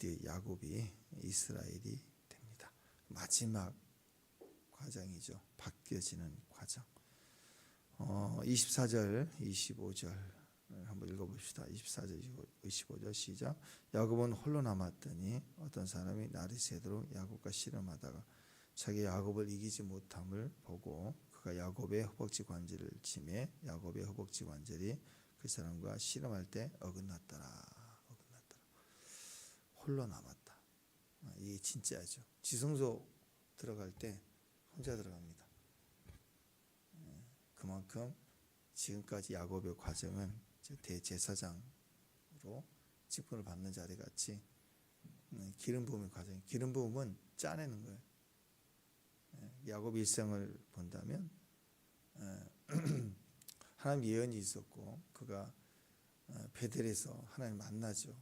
드디어 야곱이 이스라엘이 됩니다. 마지막 과정이죠. 바뀌어지는 과정. 24절, 25절 한번 읽어봅시다. 24절, 25절 시작. 야곱은 홀로 남았더니 어떤 사람이 날이 새도록 야곱과 씨름하다가 자기 야곱을 이기지 못함을 보고 그가 야곱의 허벅지 관절을 치매 야곱의 허벅지 관절이 그 사람과 씨름할 때 어긋났더라. 홀로 남았다. 이게 진짜죠. 지성소 들어갈 때 혼자 들어갑니다. 그만큼 지금까지 야곱의 과정은 대제사장으로 직분을 받는 자리 같이 기름 부음의 과정. 기름 부음은 짜내는 거예요. 야곱의 일생을 본다면 하나님 예언이 있었고 그가 베델에서 하나님 만나죠.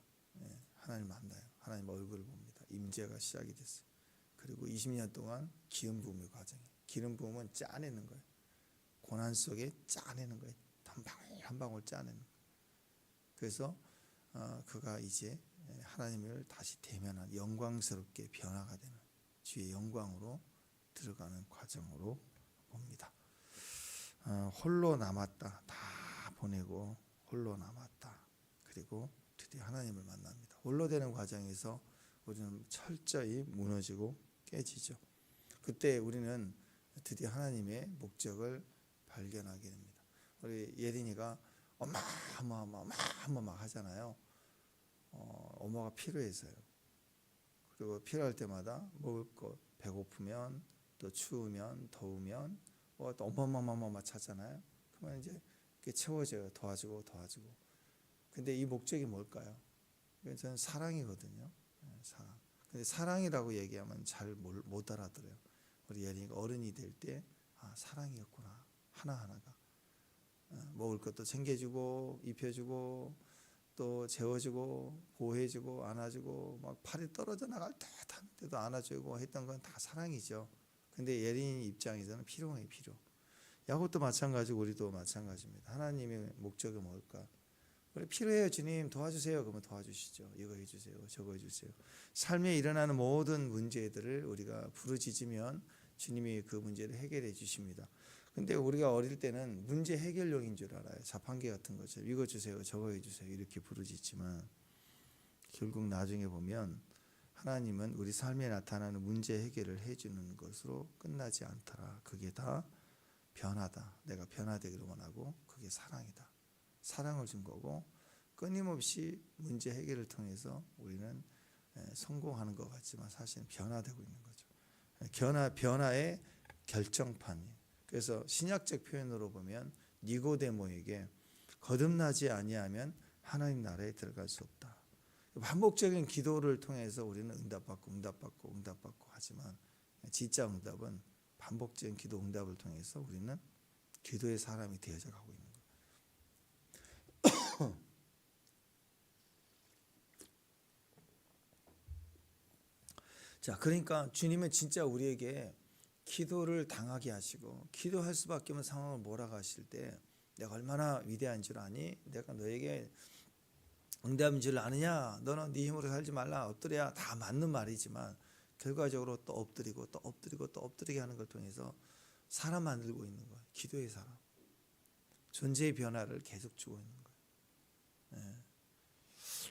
하나님 만나요. 하나님 얼굴을 봅니다. 임재가 시작이 됐어요. 그리고 20년 동안 기름 부음의 과정이에요. 기름 부음은 짜내는 거예요. 고난 속에 짜내는 거예요. 한 방울 한 방울 짜내는 거예요. 그래서 그가 이제 하나님을 다시 대면한 영광스럽게 변화가 되는 주의 영광으로 들어가는 과정으로 봅니다. 홀로 남았다. 다 보내고 홀로 남았다. 그리고 드디어 하나님을 만납니다. 홀로 되는 과정에서 우리는 철저히 무너지고 깨지죠. 그때 우리는 드디어 하나님의 목적을 발견하게 됩니다. 우리 예린이가 엄마 막 하잖아요. 엄마가 필요해서요. 그리고 필요할 때마다 먹을 것, 배고프면 또 추우면 더우면 또 엄마 찾잖아요. 그러면 이제 그게 채워져요. 도와주고. 근데 이 목적이 뭘까요? 저는 사랑이거든요. 사랑. 근데 사랑이라고 얘기하면 잘 못 알아들어요. 우리 예린이가 어른이 될 때 사랑이었구나. 하나하나가 먹을 것도 챙겨주고 입혀주고 또 재워주고 보호해주고 안아주고 막 팔이 떨어져 나갈 듯 하는데도 안아주고 했던 건 다 사랑이죠. 근데 예린이 입장에서는 필요해 필요. 야곱도 마찬가지고 우리도 마찬가지입니다. 하나님의 목적이 뭘까? 우리 필요해요. 주님 도와주세요. 그러면 도와주시죠. 이거 해주세요. 저거 해주세요. 삶에 일어나는 모든 문제들을 우리가 부르짖으면 주님이 그 문제를 해결해 주십니다. 근데 우리가 어릴 때는 문제 해결용인 줄 알아요. 자판기 같은 거죠. 이거 주세요. 저거 해주세요. 이렇게 부르짖지만 결국 나중에 보면 하나님은 우리 삶에 나타나는 문제 해결을 해주는 것으로 끝나지 않더라. 그게 다 변화다. 내가 변화되기를 원하고 그게 사랑이다. 사랑을 준 거고 끊임없이 문제 해결을 통해서 우리는 성공하는 것 같지만 사실은 변화되고 있는 거죠. 변화의 결정판이에요. 그래서 신약적 표현으로 보면 니고데모에게 거듭나지 아니하면 하나님 나라에 들어갈 수 없다. 반복적인 기도를 통해서 우리는 응답받고 하지만 진짜 응답은 반복적인 기도 응답을 통해서 우리는 기도의 사람이 되어져 가고 있는 거예요. 자, 그러니까 주님은 진짜 우리에게 기도를 당하게 하시고 기도할 수밖에 없는 상황을 몰아가실 때 내가 얼마나 위대한 줄 아니? 내가 너에게 응답인 줄 아느냐? 너는 네 힘으로 살지 말라. 엎드려야 다 맞는 말이지만 결과적으로 또 엎드리게 하는 걸 통해서 사람 만들고 있는 거예요. 기도의 사람. 존재의 변화를 계속 주고 있는 거예요.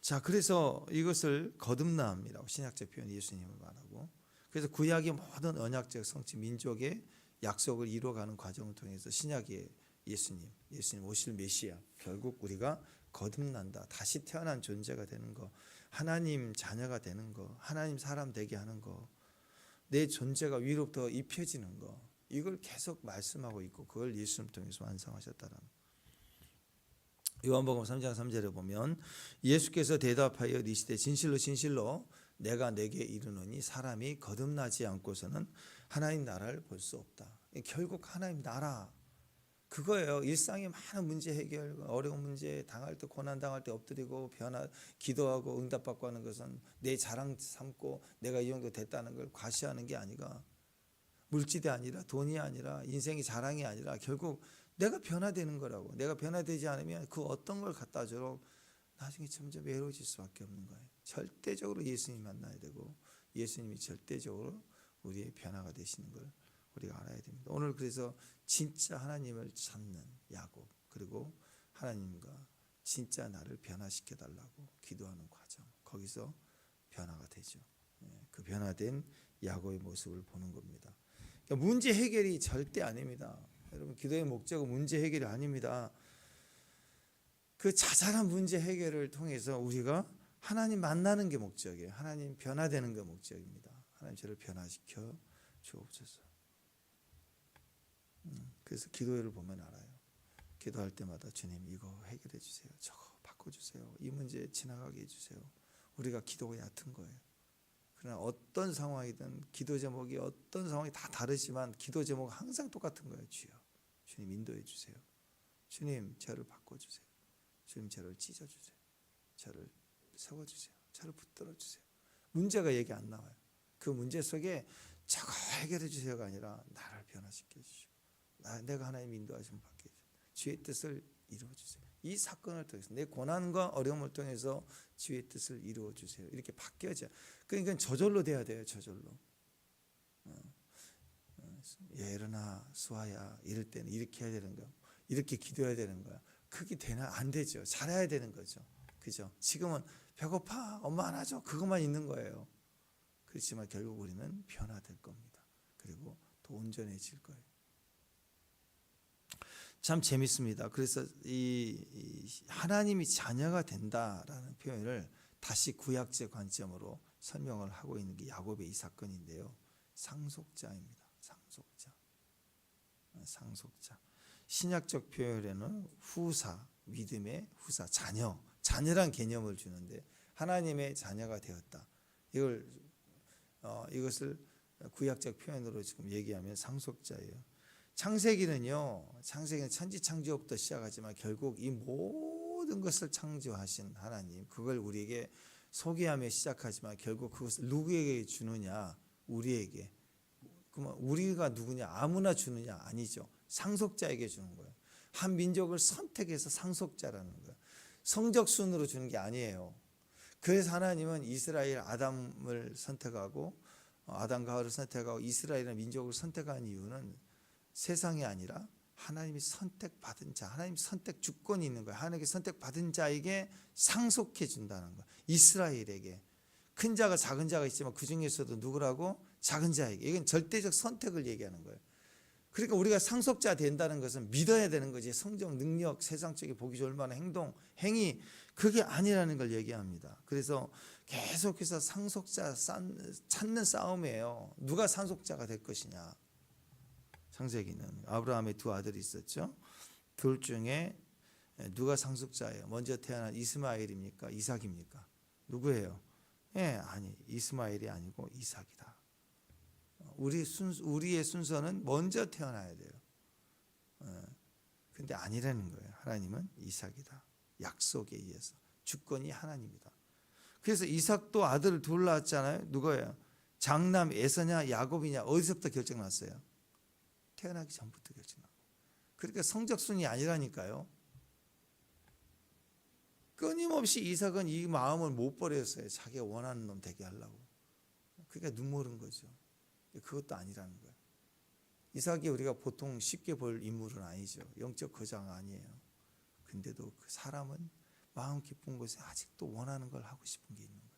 자, 그래서 이것을 거듭남이라고 신약적 표현 예수님을 말하고 그래서 구약의 모든 언약적 성취 민족의 약속을 이루어가는 과정을 통해서 신약의 예수님 오실 메시아 결국 우리가 거듭난다. 다시 태어난 존재가 되는 거. 하나님 자녀가 되는 거. 하나님 사람 되게 하는 거. 내 존재가 위로부터 입혀지는 거. 이걸 계속 말씀하고 있고 그걸 예수님 통해서 완성하셨다는 거. 요한복음 3장 3절에 보면 예수께서 대답하여 이르시되 진실로 내가 내게 이르노니 사람이 거듭나지 않고서는 하나님 나라를 볼 수 없다. 결국 하나님 나라 그거예요. 일상의 많은 문제 해결, 어려운 문제 당할 때 고난 당할 때 엎드리고 기도하고 응답받고 하는 것은 내 자랑 삼고 내가 이 정도 됐다는 걸 과시하는 게 아니라 물질이 아니라 돈이 아니라 인생의 자랑이 아니라 결국 내가 변화되는 거라고. 내가 변화되지 않으면 그 어떤 걸 갖다 줘도 나중에 점점 외로워질 수밖에 없는 거예요. 절대적으로 예수님 만나야 되고 예수님이 절대적으로 우리의 변화가 되시는 걸 우리가 알아야 됩니다. 오늘 그래서 진짜 하나님을 찾는 야곱, 그리고 하나님과 진짜 나를 변화시켜 달라고 기도하는 과정, 거기서 변화가 되죠. 그 변화된 야곱의 모습을 보는 겁니다. 그러니까 문제 해결이 절대 아닙니다. 여러분, 기도의 목적은 문제 해결이 아닙니다. 그 자잘한 문제 해결을 통해서 우리가 하나님 만나는 게 목적이에요. 하나님 변화되는 게 목적입니다. 하나님 저를 변화시켜 주옵소서. 그래서 기도회를 보면 알아요. 기도할 때마다 주님 이거 해결해 주세요. 저거 바꿔주세요. 이 문제 지나가게 해주세요. 우리가 기도가 얕은 거예요. 그러나 어떤 상황이든 기도 제목이 어떤 상황이 다 다르지만 기도 제목은 항상 똑같은 거예요. 주여, 주님 인도해 주세요. 주님 저를 바꿔주세요. 주님 저를 찢어주세요. 저를 세워주세요. 저를 붙들어 주세요. 문제가 얘기 안 나와요. 그 문제 속에 저거 해결해 주세요가 아니라 나를 변화시켜 주시고 내가 하나님 인도하심을 받게 해주세요. 주의 뜻을 이루어 주세요. 이 사건을 통해서 내 고난과 어려움을 통해서 주의 뜻을 이루어 주세요. 이렇게 바뀌어져. 그러니까 저절로 돼야 돼요. 저절로. 예르나 수아야 이럴 때는 이렇게 해야 되는 거야. 이렇게 기도해야 되는 거야. 그게 되나 안 되죠. 잘해야 되는 거죠. 그죠? 지금은 배고파 엄마 하나 줘 그것만 있는 거예요. 그렇지만 결국 우리는 변화될 겁니다. 그리고 더 온전해질 거예요. 참 재밌습니다. 그래서 이 하나님이 자녀가 된다라는 표현을 다시 구약적 관점으로 설명을 하고 있는 게 야곱의 이 사건인데요. 상속자입니다. 상속자. 신약적 표현에는 후사, 믿음의 후사, 자녀란 개념을 주는데 하나님의 자녀가 되었다. 이것을 구약적 표현으로 지금 얘기하면 상속자예요. 창세기는 천지창조부터 시작하지만 결국 이 모든 것을 창조하신 하나님, 그걸 우리에게 소개하며 시작하지만 결국 그것을 누구에게 주느냐? 우리에게. 그러면 우리가 누구냐? 아무나 주느냐? 아니죠. 상속자에게 주는 거예요. 한 민족을 선택해서 상속자라는 거예요. 성적순으로 주는 게 아니에요. 그래서 하나님은 이스라엘 아담을 선택하고 아담과 하와를 선택하고 이스라엘의 민족을 선택한 이유는 세상이 아니라 하나님이 선택받은 자, 하나님 선택 주권이 있는 거예요. 하나님께 선택받은 자에게 상속해 준다는 거예요. 이스라엘에게. 큰 자가 작은 자가 있지만 그 중에서도 누구라고? 작은 자에게. 이건 절대적 선택을 얘기하는 거예요. 그러니까 우리가 상속자 된다는 것은 믿어야 되는 거지. 성적, 능력, 세상적인 보기 좋을 만한 행동, 행위, 그게 아니라는 걸 얘기합니다. 그래서 계속해서 상속자 찾는 싸움이에요. 누가 상속자가 될 것이냐. 창세기는 아브라함의 두 아들이 있었죠. 둘 중에 누가 상속자예요? 먼저 태어난 이스마엘입니까? 이삭입니까? 누구예요? 아니, 이스마엘이 아니고 이삭이다. 우리의 순서는 먼저 태어나야 돼요. 근데 아니라는 거예요. 하나님은 이삭이다. 약속에 의해서. 주권이 하나님이다. 그래서 이삭도 아들을 둘 낳았잖아요. 누구예요? 장남 에서냐 야곱이냐 어디서부터 결정났어요? 태어나기 전부터 결정나고. 그러니까 성적순이 아니라니까요. 끊임없이 이삭은 이 마음을 못 버렸어요. 자기가 원하는 놈 되게 하려고. 그러니까 눈물은 거죠. 그것도 아니라는 거예요. 이삭이 우리가 보통 쉽게 볼 인물은 아니죠. 영적 거장 아니에요. 근데도 그 사람은 마음 깊은 곳에 아직도 원하는 걸 하고 싶은 게 있는 거예요.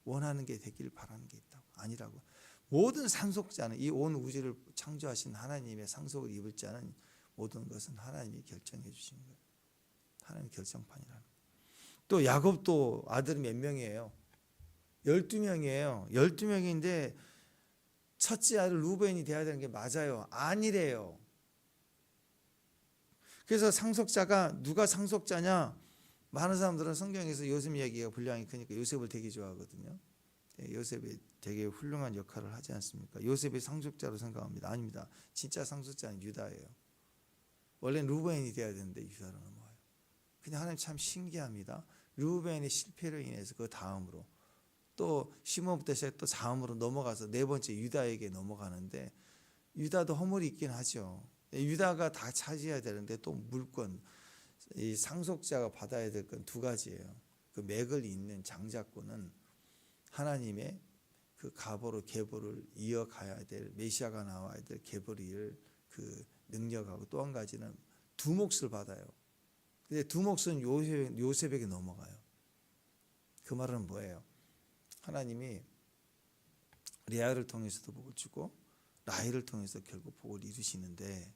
원하는 게 되길 바라는 게 있다고. 아니라고. 모든 상속자는 이 온 우주를 창조하신 하나님의 상속을 입을 자는 모든 것은 하나님이 결정해 주신 거예요. 하나님의 결정판이라는 거예요. 또 야곱도 아들이 몇 명이에요? 12명이에요. 12명인데 첫째 아들 루벤이 돼야 되는 게 맞아요. 아니래요. 그래서 상속자가 누가 상속자냐? 많은 사람들은 성경에서 요셉 얘기가 분량이 크니까 요셉을 되게 좋아하거든요. 요셉이 되게 훌륭한 역할을 하지 않습니까? 요셉이 상속자로 생각합니다. 아닙니다. 진짜 상속자는 유다예요. 원래는 루벤이 돼야 되는데 유다로 넘어와요. 근데 하나님 참 신기합니다. 루벤의 실패로 인해서 그 다음으로 또 시몬부터 시작 또 다음으로 넘어가서 네 번째 유다에게 넘어가는데 유다도 허물이 있긴 하죠. 유다가 다 차지해야 되는데 또 물권, 이 상속자가 받아야 될 건 두 가지예요. 그 맥을 잇는 장자권은 하나님의 그 가보로 계보를 이어가야 될 메시아가 나와야 될 계보를 그 능력하고 또 한 가지는 두 몫을 받아요. 근데 두 몫은 요셉에게 넘어가요. 그 말은 뭐예요? 하나님이 레아를 통해서도 복을 주고 라헬을 통해서 결국 복을 이루시는데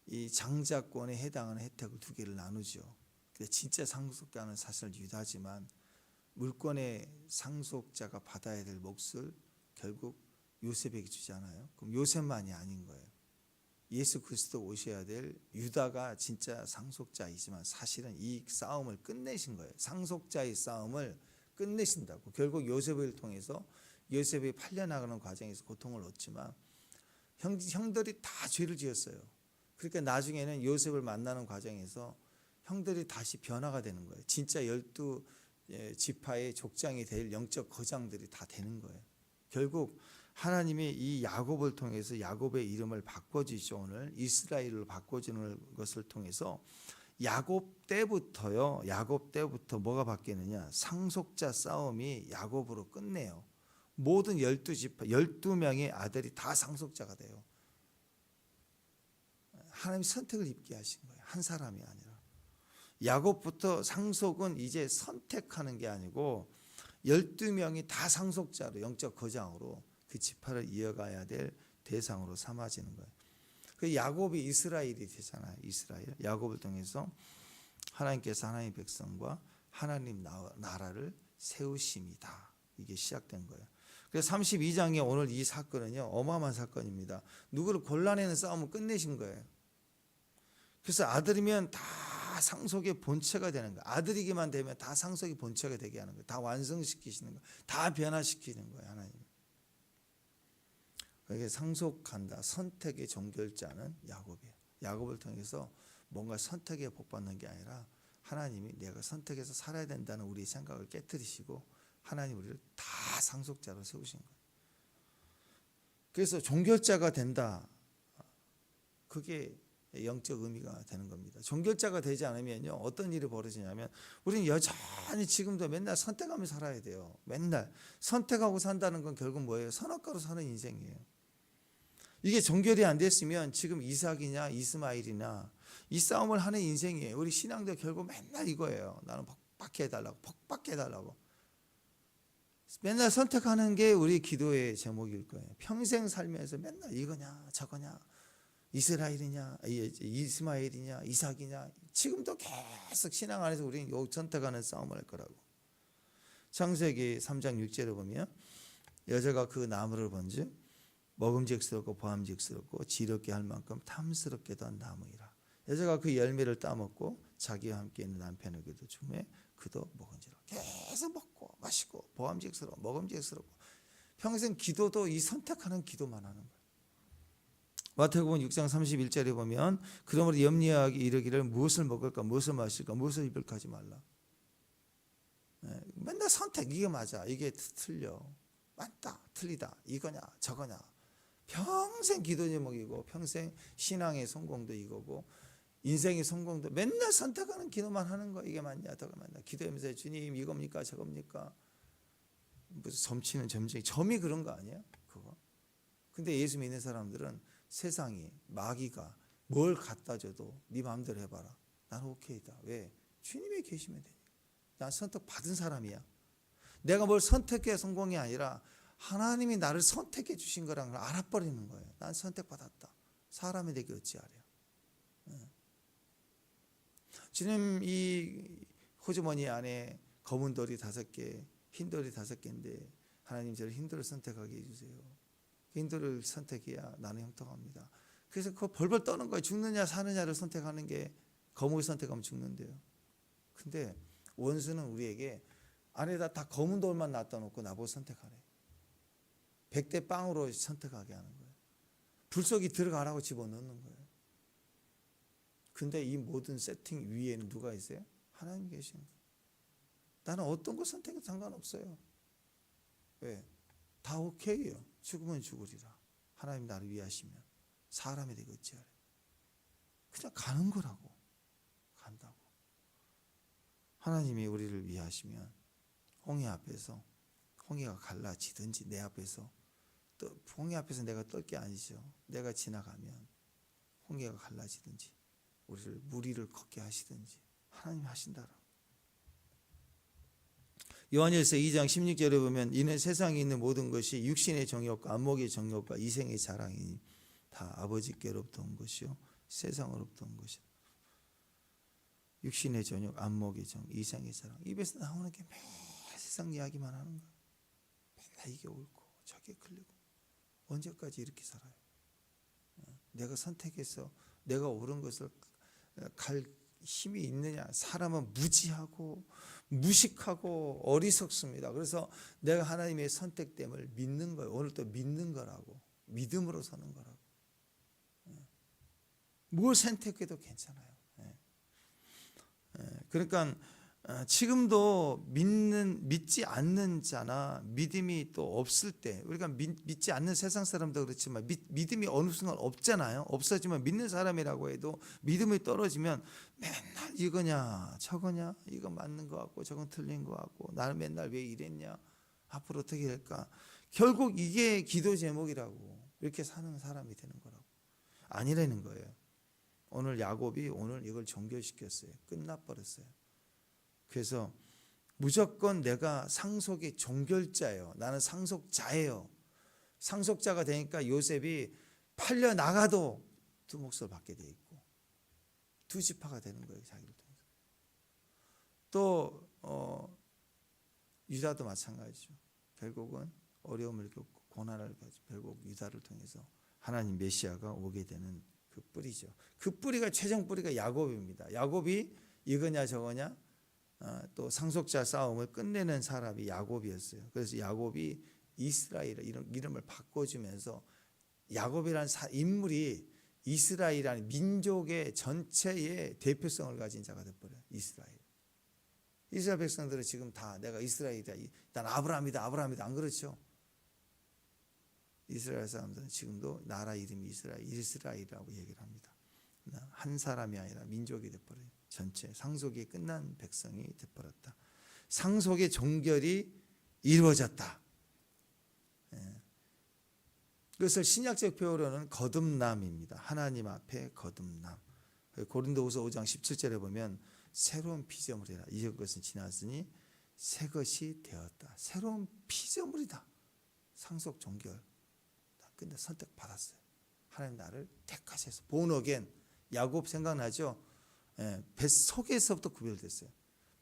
이 장자권에 해당하는 혜택을 두 개를 나누죠. 근데 진짜 상속자는 사실 유다지만 물권의 상속자가 받아야 될 몫을 결국 요셉에게 주잖아요. 그럼 요셉만이 아닌 거예요. 예수 그리스도 오셔야 될 유다가 진짜 상속자이지만 사실은 이 싸움을 끝내신 거예요. 상속자의 싸움을 끝내신다고. 결국 요셉을 통해서 요셉이 팔려나가는 과정에서 고통을 얻지만 형들이 다 죄를 지었어요. 그러니까 나중에는 요셉을 만나는 과정에서 형들이 다시 변화가 되는 거예요. 진짜 12지파의 족장이 될 영적 거장들이 다 되는 거예요. 결국 하나님이 이 야곱을 통해서 야곱의 이름을 바꿔주시죠. 오늘 이스라엘로 바꿔주는 것을 통해서 야곱 때부터 뭐가 바뀌느냐, 상속자 싸움이 야곱으로 끝내요. 모든 12지파 12명의 아들이 다 상속자가 돼요. 하나님이 선택을 입게 하신 거예요. 한 사람이 아니라. 야곱부터 상속은 이제 선택하는 게 아니고 12명이 다 상속자로 영적 거장으로 그 지파를 이어가야 될 대상으로 삼아지는 거예요. 그 야곱이 이스라엘이 되잖아요. 이스라엘. 야곱을 통해서 하나님께서 하나님의 백성과 하나님 나라를 세우심이다. 이게 시작된 거예요. 그래서 32장에 오늘 이 사건은요, 어마어마한 사건입니다. 누구를 골라내는 싸움을 끝내신 거예요. 그래서 아들이면 다 상속의 본체가 되는 거예요. 아들이기만 되면 다 상속의 본체가 되게 하는 거예요. 다 완성시키시는 거예요. 다 변화시키는 거예요. 하나님. 그게 상속한다. 선택의 종결자는 야곱이에요. 야곱을 통해서 뭔가 선택에 복받는 게 아니라 하나님이 내가 선택해서 살아야 된다는 우리의 생각을 깨뜨리시고 하나님 우리를 다 상속자로 세우신 거예요. 그래서 종결자가 된다. 그게 영적 의미가 되는 겁니다. 종결자가 되지 않으면요, 어떤 일이 벌어지냐면 우리는 여전히 지금도 맨날 선택하며 살아야 돼요. 맨날 선택하고 산다는 건 결국 뭐예요? 선악과로 사는 인생이에요. 이게 종결이 안 됐으면 지금 이삭이냐 이스마엘이나 이 싸움을 하는 인생이에요. 우리 신앙도 결국 맨날 이거예요. 나는 복받게 해달라고, 복받게 해달라고. 맨날 선택하는 게 우리 기도의 제목일 거예요. 평생 살면서 맨날 이거냐 저거냐, 이스라엘이냐 이스마엘이냐 이삭이냐, 지금도 계속 신앙 안에서 우리는 요 선택하는 싸움을 할 거라고. 창세기 3장 6절에 보면 여자가 그 나무를 본즉 먹음직스럽고 보암직스럽고 지럽게 할 만큼 탐스럽게도 한 나무이라. 여자가 그 열매를 따먹고 자기와 함께 있는 남편에게도 주매 그도 먹은지라. 계속 먹고 마시고 보암직스럽고 먹음직스럽고 평생 기도도 이 선택하는 기도만 하는 거예요. 마태복음 6장 31절에 보면 그러므로 염려하기 이르기를 무엇을 먹을까 무엇을 마실까 무엇을 입을까 하지 말라. 맨날 선택, 이게 맞아 이게 틀려, 맞다 틀리다, 이거냐 저거냐. 평생 기도 제목이고 평생 신앙의 성공도 이거고 인생의 성공도 맨날 선택하는 기도만 하는 거. 이게 맞냐 저거 맞냐. 기도하면서 주님 이겁니까 저겁니까. 무슨 점치는 점쟁이, 점이 그런 거 아니야 그거. 근데 예수 믿는 사람들은 세상이 마귀가 뭘 갖다 줘도 네 마음대로 해봐라, 나는 오케이다. 왜? 주님이 계시면 되니까. 난 선택 받은 사람이야. 내가 뭘 선택해 성공이 아니라 하나님이 나를 선택해 주신 거라는 걸 알아버리는 거예요. 난 선택받았다. 사람이 되게 어찌하랴. 주님 이 호주머니 안에 검은 돌이 5개, 흰 돌이 5개인데 하나님 저를 흰 돌을 선택하게 해주세요. 흰 돌을 선택해야 나는 형통합니다. 그래서 그거 벌벌 떠는 거예요. 죽느냐 사느냐를 선택하는 게, 검을 선택하면 죽는데요. 근데 원수는 우리에게 안에다 다 검은 돌만 놔둬 놓고 나보고 선택하래. 100대 빵으로 선택하게 하는 거예요. 불 속에 들어가라고 집어넣는 거예요. 근데 이 모든 세팅 위에는 누가 있어요? 하나님 계신 거예요. 나는 어떤 거 선택해도 상관없어요. 왜? 다 오케이예요. 죽으면 죽으리라. 하나님 나를 위하시면 사람이 되게 어찌하래. 그냥 가는 거라고. 간다고. 하나님이 우리를 위하시면 홍해 앞에서 홍해가 갈라지든지 내 앞에서 또 홍해 앞에서 내가 떨 게 아니죠. 내가 지나가면 홍해가 갈라지든지 우리를 물 위를 걷게 하시든지 하나님이 하신다라고. 요한일서 2장 16절에 보면 이는 세상에 있는 모든 것이 육신의 정욕과 안목의 정욕과 이생의 자랑이니 다 아버지께로부터 온 것이요 세상으로부터 온 것이다. 육신의 정욕, 안목의 정욕, 이생의 자랑. 입에서 나오는 게 매일 세상 이야기만 하는 거야. 맨날 이게 옳고 저게 끌리고. 언제까지 이렇게 살아요? 내가 선택해서 내가 옳은 것을 갈 힘이 있느냐? 사람은 무지하고 무식하고 어리석습니다. 그래서 내가 하나님의 선택됨을 믿는 거예요. 오늘 또 믿는 거라고. 믿음으로 서는 거라고. 뭘 선택해도 괜찮아요. 그러니까 지금도 믿지 않는 자나 믿음이 또 없을 때, 우리가 믿지 않는 세상 사람도 그렇지만 믿음이 어느 순간 없잖아요. 없어지면 믿는 사람이라고 해도 믿음이 떨어지면 맨날 이거냐 저거냐, 이거 맞는 거 같고 저건 틀린 거 같고, 나는 맨날 왜 이랬냐, 앞으로 어떻게 될까. 결국 이게 기도 제목이라고 이렇게 사는 사람이 되는 거라고. 아니라는 거예요. 오늘 야곱이 오늘 이걸 종결시켰어요. 끝나버렸어요. 그래서 무조건 내가 상속의 종결자예요. 나는 상속자예요. 상속자가 되니까 요셉이 팔려 나가도 두 몫을 받게 돼 있고 두 지파가 되는 거예요. 자기를 통해서. 또 유다도 마찬가지죠. 결국은 어려움을 겪고 고난을 가지고 결국 유다를 통해서 하나님 메시아가 오게 되는 그 뿌리죠. 그 뿌리가 최종 뿌리가 야곱입니다. 야곱이 이거냐 저거냐 또 상속자 싸움을 끝내는 사람이 야곱이었어요. 그래서 야곱이 이스라엘 이름을 바꿔주면서 야곱이라는 인물이 이스라엘이라는 민족의 전체의 대표성을 가진 자가 되어버려요. 이스라엘 백성들은 지금 다 내가 이스라엘이다, 난 아브라함이다 안 그렇죠? 이스라엘 사람들은 지금도 나라 이름이 이스라엘이라고 얘기를 합니다. 한 사람이 아니라 민족이 되어버려요. 전체 상속이 끝난 백성이 되어버렸다. 상속의 종결이 이루어졌다. 그것을 신약적 표현으로는 거듭남입니다. 하나님 앞에 거듭남. 고린도후서 5장 17절에 보면 새로운 피조물이라 이것은 지났으니 새 것이 되었다. 새로운 피조물이다. 상속 종결. 근데 선택받았어요. 하나님 나를 택하셔서 born again. 야곱 생각나죠? 뱃속에서부터 구별됐어요.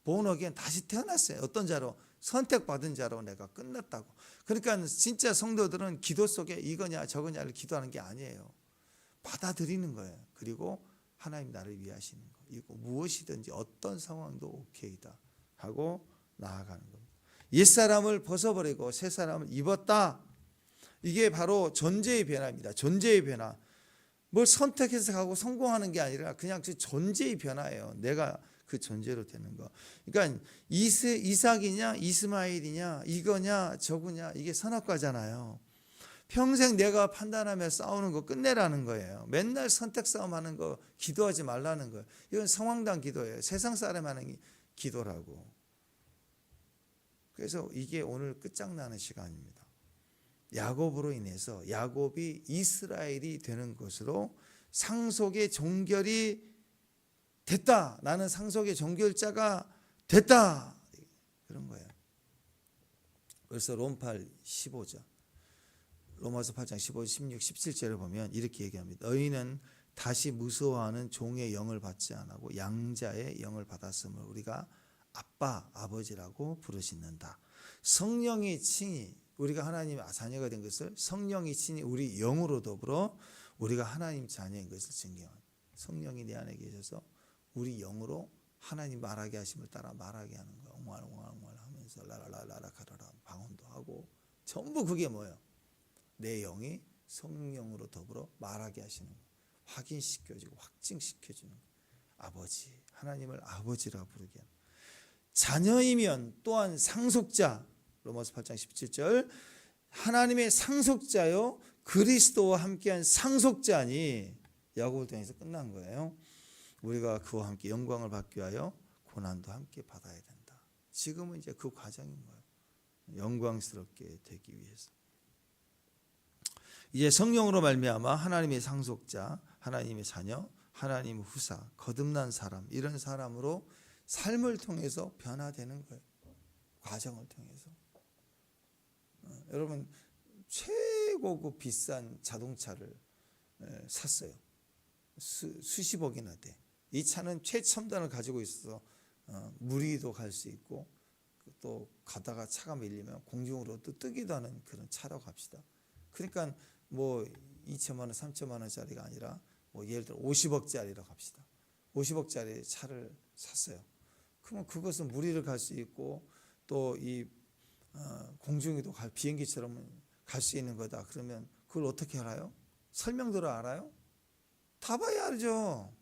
born again 다시 태어났어요. 어떤 자로? 선택받은 자로 내가 끝났다고. 그러니까 진짜 성도들은 기도 속에 이거냐 저거냐를 기도하는 게 아니에요. 받아들이는 거예요. 그리고 하나님 나를 위하시는 거. 이거 무엇이든지 어떤 상황도 오케이다 하고 나아가는 겁니다. 옛사람을 벗어버리고 새사람을 입었다. 이게 바로 존재의 변화입니다. 존재의 변화. 뭘 선택해서 가고 성공하는 게 아니라 그냥 그 존재의 변화예요. 내가 그 존재로 되는 거. 그러니까 이삭이냐 이스마엘이냐 이거냐 저거냐 이게 선악과잖아요. 평생 내가 판단하며 싸우는 거 끝내라는 거예요. 맨날 선택 싸움하는 거 기도하지 말라는 거예요. 이건 성황당 기도예요. 세상 사람 하는 기도라고. 그래서 이게 오늘 끝장나는 시간입니다. 야곱으로 인해서 야곱이 이스라엘이 되는 것으로 상속의 종결이 됐다. 나는 상속의 종결자가 됐다. 그런 거예요. 그래서 롬8 15절 로마서 8장 15, 16, 17절을 보면 이렇게 얘기합니다. 너희는 다시 무서워하는 종의 영을 받지 않고 양자의 영을 받았음을 우리가 아빠, 아버지라고 부르짖는다. 성령의 칭이 우리가 하나님 자녀가 된 것을 성령이 친히 우리 영으로 더불어 우리가 하나님 자녀인 것을 증명합니다. 성령이 내 안에 계셔서 우리 영으로 하나님 말하게 하심을 따라 말하게 하는 거예요. 옹알옹알 하면서 라라라라 가라라 방언도 하고 전부 그게 뭐예요? 내 영이 성령으로 더불어 말하게 하시는 거예요. 확인시켜주고 확증시켜주는 거예요. 아버지, 하나님을 아버지라 부르게 하는 거예요. 자녀이면 또한 상속자 로마서 8장 17절 하나님의 상속자요 그리스도와 함께한 상속자니 야곱을 통해서 끝난 거예요. 우리가 그와 함께 영광을 받기 위하여 고난도 함께 받아야 된다. 지금은 이제 그 과정인 거예요. 영광스럽게 되기 위해서. 이제 성령으로 말미암아 하나님의 상속자, 하나님의 자녀, 하나님의 후사, 거듭난 사람, 이런 사람으로 삶을 통해서 변화되는 거예요. 과정을 통해서. 여러분 최고급 비싼 자동차를 샀어요. 수십억이나 돼. 이 차는 최첨단을 가지고 있어서 무리도 갈 수 있고 또 가다가 차가 밀리면 공중으로 또 뜨기도 하는 그런 차라고 합시다. 그러니까 뭐 2천만 원, 3천만 원짜리가 아니라 뭐 예를 들어 50억짜리라고 합시다. 50억짜리 차를 샀어요. 그러면 그것은 무리를 갈 수 있고 또 이 공중에도 비행기처럼 갈 수 있는 거다. 그러면 그걸 어떻게 알아요? 설명들을 알아요? 다 봐야 알죠.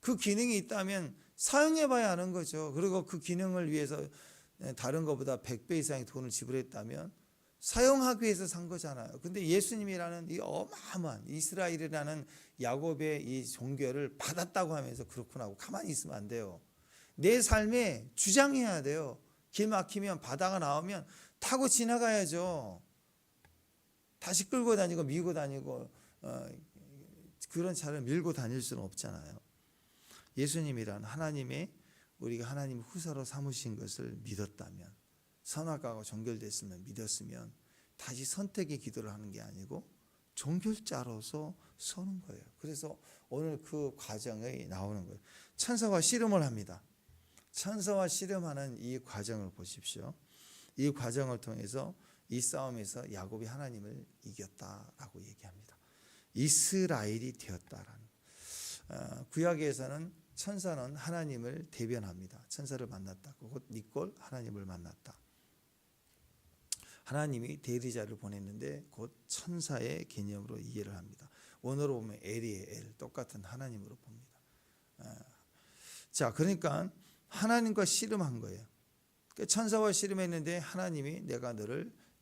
그 기능이 있다면 사용해 봐야 아는 거죠. 그리고 그 기능을 위해서 다른 것보다 100배 이상의 돈을 지불했다면 사용하기 위해서 산 거잖아요. 근데 예수님이라는 이 어마어마한 이스라엘이라는 야곱의 이 종교를 받았다고 하면서 그렇구나 하고 가만히 있으면 안 돼요. 내 삶에 주장해야 돼요. 길 막히면 바다가 나오면 타고 지나가야죠. 다시 끌고 다니고 밀고 다니고 그런 차를 밀고 다닐 수는 없잖아요. 예수님이란 하나님의 우리가 하나님의 후사로 삼으신 것을 믿었다면, 선악과가 종결됐으면 믿었으면 다시 선택의 기도를 하는 게 아니고 종결자로서 서는 거예요. 그래서 오늘 그 과정이 나오는 거예요. 천사와 씨름을 합니다. 천사와 씨름하는 이 과정을 보십시오. 이 과정을 통해서 이 싸움에서 야곱이 하나님을 이겼다라고 얘기합니다. 이스라엘이 되었다라는. 구약에서는 천사는 하나님을 대변합니다. 천사를 만났다. 곧 니꼴 하나님을 만났다. 하나님이 대리자를 보냈는데 곧 천사의 개념으로 이해를 합니다. 원어로 보면 엘이에요. 엘, 똑같은 하나님으로 봅니다. 자, 그러니까 하나님과 씨름한 거예요. 천사와 씨름했는데 하나님이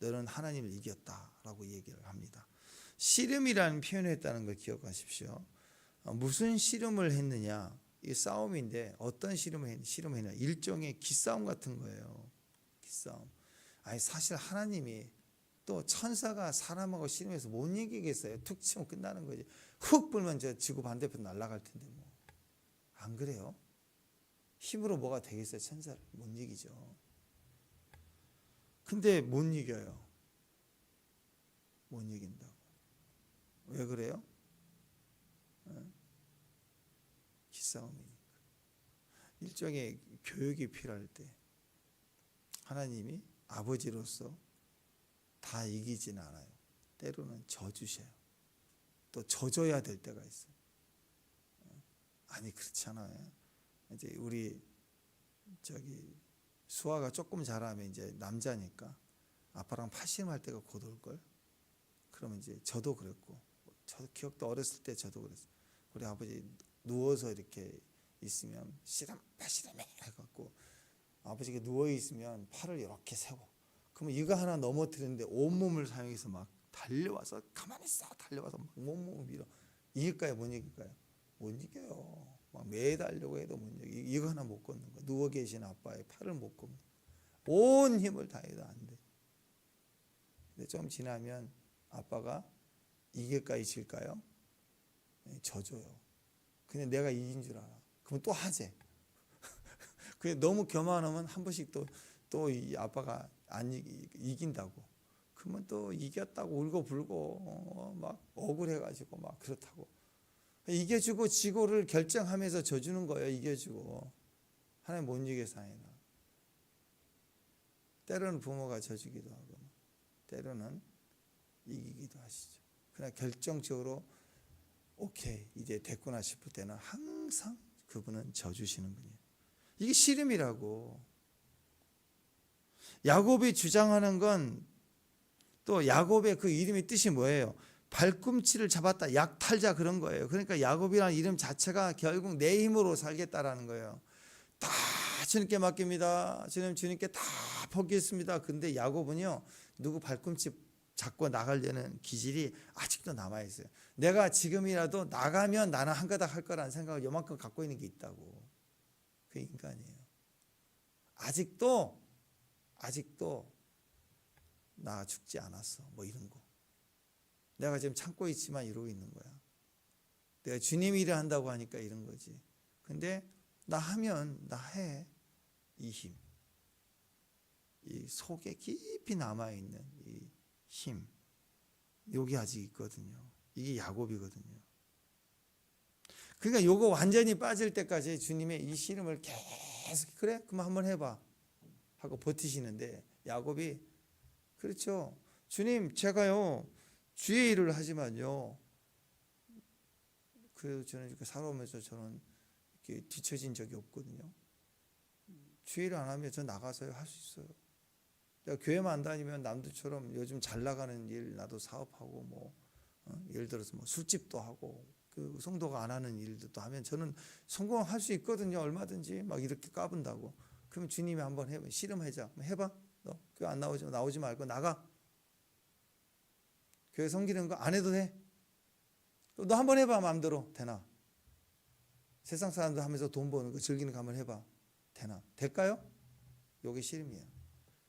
너는 하나님을 이겼다라고 얘기를 합니다. 씨름이라는 표현을 했다는 걸 기억하십시오. 무슨 씨름을 했느냐? 이 싸움인데 어떤 씨름을 했느냐? 일종의 기싸움 같은 거예요. 기싸움. 아니 사실 하나님이 또 천사가 사람하고 씨름해서 못 이기겠어요. 툭 치면 끝나는 거지. 훅 불면 저 지구 반대편 날아갈 텐데 뭐. 안 그래요? 힘으로 뭐가 되겠어요? 천사를 못 이기죠. 근데 못 이겨요. 못 이긴다고. 왜 그래요? 기싸움이니까. 일종의 교육이 필요할 때 하나님이 아버지로서 다 이기진 않아요. 때로는 져주셔요. 또 져줘야 될 때가 있어요. 아니 그렇지 않아요. 이제 우리 수아가 조금 자라면 이제 남자니까 아빠랑 팔씨름할 때가 곧 올 걸. 그러면 이제 저도 그랬고, 저 기억도 어렸을 때 저도 그랬어요. 우리 아버지 누워서 이렇게 있으면 팔씨름해 해갖고 아버지가 누워 있으면 팔을 이렇게 세워. 그러면 이거 하나 넘어뜨리는데 온몸을 사용해서 막 달려와서 가만히 있어 달려와서 막 온몸을 밀어. 이길까요? 못 이길까요? 못 이겨요. 막 매달려고 해도 못 이겨. 이거 하나 못 걷는 거. 누워 계신 아빠의 팔을 못 걷는 거. 온 힘을 다해도 안 돼. 근데 좀 지나면 아빠가 이길까요? 질까요? 져줘요. 근데 내가 이긴 줄 알아. 그러면 또 하재. 그게 너무 교만하면 한 번씩 또 이 아빠가 안 이긴다고. 그러면 또 이겼다고 울고 불고 막 억울해가지고 막 그렇다고. 이겨주고 지고를 결정하면서 져주는 거예요. 이겨주고. 하나님 못 이겨서 아니라. 때로는 부모가 져주기도 하고 때로는 이기기도 하시죠. 그러나 결정적으로 오케이 이제 됐구나 싶을 때는 항상 그분은 져주시는 분이에요. 이게 씨름이라고. 야곱이 주장하는 건 또 야곱의 그 이름의 뜻이 뭐예요? 발꿈치를 잡았다, 약탈자 그런 거예요. 그러니까 야곱이라는 이름 자체가 결국 내 힘으로 살겠다라는 거예요. 다 주님께 맡깁니다. 주님께 다 포기했습니다. 근데 야곱은요, 누구 발꿈치 잡고 나가려는 기질이 아직도 남아있어요. 내가 지금이라도 나가면 나는 한 가닥 할 거라는 생각을 요만큼 갖고 있는 게 있다고. 그 인간이에요. 아직도 나 죽지 않았어. 뭐 이런 거. 내가 지금 참고 있지만 이러고 있는 거야. 내가 주님 일을 한다고 하니까 이런 거지. 근데 나 하면 나 해. 이 힘. 이 속에 깊이 남아있는 이 힘. 여기 아직 있거든요. 이게 야곱이거든요. 그러니까 요거 완전히 빠질 때까지 주님의 이 씨름을 계속 그래? 그럼 한번 해봐 하고 버티시는데 야곱이 그렇죠. 주님 제가요 주의 일을 하지만요 저는 이렇게 살아오면서 저는 이렇게 뒤처진 적이 없거든요. 주의 일을 안 하면 저 나가서요 할 수 있어요. 내가 교회만 안 다니면 남들처럼 요즘 잘 나가는 일 나도 사업하고 뭐 예를 들어서 뭐 술집도 하고 그 성도가 안 하는 일도 하면 저는 성공할 수 있거든요. 얼마든지 막 이렇게 까분다고. 그러면 주님이 한번 해봐. 씨름하자. 해봐. 너 교회 안 나오지 말고 나가. 교회 섬기는 거 안 해도 돼. 너 한번 해봐. 마음대로 되나. 세상 사람들 하면서 돈 버는 거 즐기는 거 한번 해봐. 되나. 될까요? 요게 씨름이에요.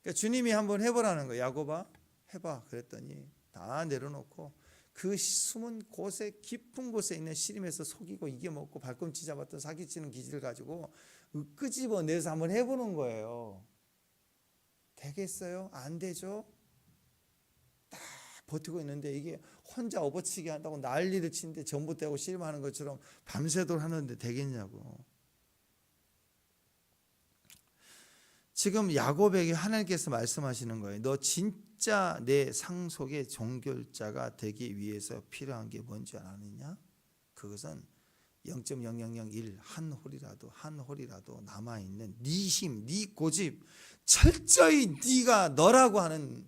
그러니까 주님이 한번 해보라는 거예요. 야곱아 해봐. 그랬더니 다 내려놓고 그 숨은 곳에 깊은 곳에 있는 씨름에서 속이고 이겨먹고 발꿈치 잡았던 사기치는 기질을 가지고 끄집어내서 한번 해보는 거예요. 되겠어요? 안 되죠? 딱 버티고 있는데 이게 혼자 업어치기 한다고 난리를 치는데 전봇대하고 씨름하는 것처럼 밤새도록 하는데 되겠냐고. 지금 야곱에게 하나님께서 말씀하시는 거예요. 너 진짜 내 상속의 종결자가 되기 위해서 필요한 게 뭔지 아느냐? 그것은 0.0001 한 홀이라도 남아있는 네 힘, 네 고집, 철저히 네가 너라고 하는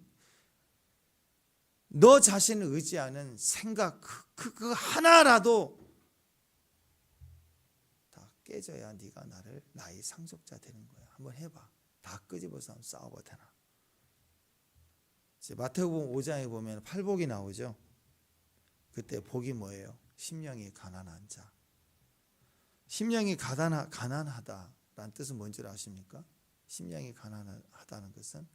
너 자신을 의지하는 생각 그 하나라도 다 깨져야 네가 나의 상속자 되는 거야. 한번 해봐. 다 끄집어서 한번 싸워봐 되나. 마태복음 5장에 보면 팔복이 나오죠. 그때 복이 뭐예요? 심령이 가난한 자. 심령이 가난하다라는 뜻은 뭔지 아십니까? 심령이 가난하다는 것은